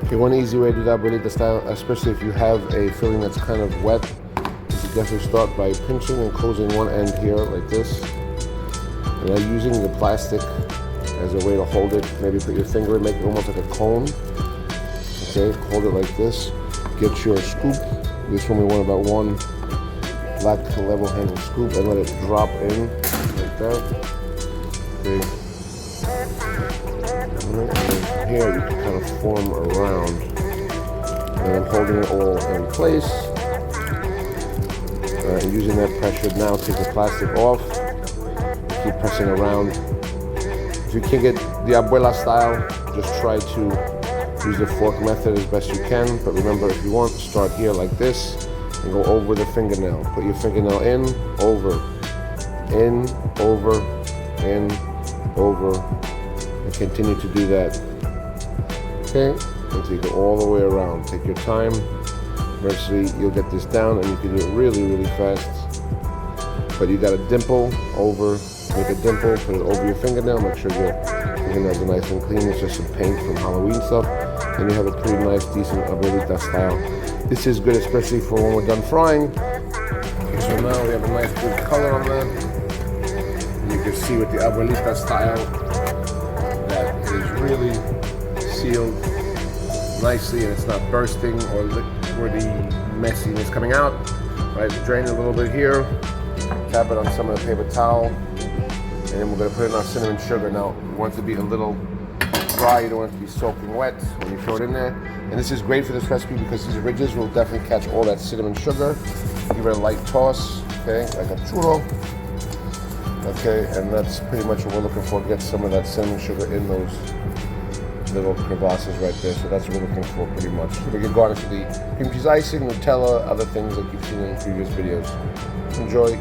Okay, one easy way to do that Abuelita style, especially if you have a filling that's kind of wet, is to definitely start by pinching and closing one end here like this. And then using the plastic as a way to hold it. Maybe put your finger in, make it almost like a cone. Okay, hold it like this. Get your scoop. This one we want about one black level handle scoop and let it drop in like that. Okay. And then here you can kind of form around. And I'm holding it all in place. And using that pressure now, take the plastic off. Keep pressing around. If you can't get the abuela style, just try to use the fork method as best you can. But remember, if you want, start here like this and go over the fingernail. Put your fingernail in, over, and continue to do that. Okay, until you go all the way around. Take your time. Eventually, you'll get this down, and you can do it really, really fast. But you got a dimple over. Make a dimple, put it over your fingernail, make sure your fingernails are nice and clean. It's just some paint from Halloween stuff. And you have a pretty nice, decent Abuelita style. This is good, especially for when we're done frying. Okay, so now we have a nice good color on that. And you can see with the Abuelita style that it is really sealed nicely and it's not bursting or the messiness coming out. Right, drain a little bit here, tap it on some of the paper towel. And then we're going to put in our cinnamon sugar. Now, you want it to be a little dry. You don't want it to be soaking wet when you throw it in there. And this is great for this recipe because these ridges will definitely catch all that cinnamon sugar. Give it a light toss, okay, like a churro. Okay, and that's pretty much what we're looking for. Get some of that cinnamon sugar in those little crevasses right there. So that's what we're looking for pretty much. We can garnish with the cream cheese icing, Nutella, other things like you've seen in previous videos. Enjoy.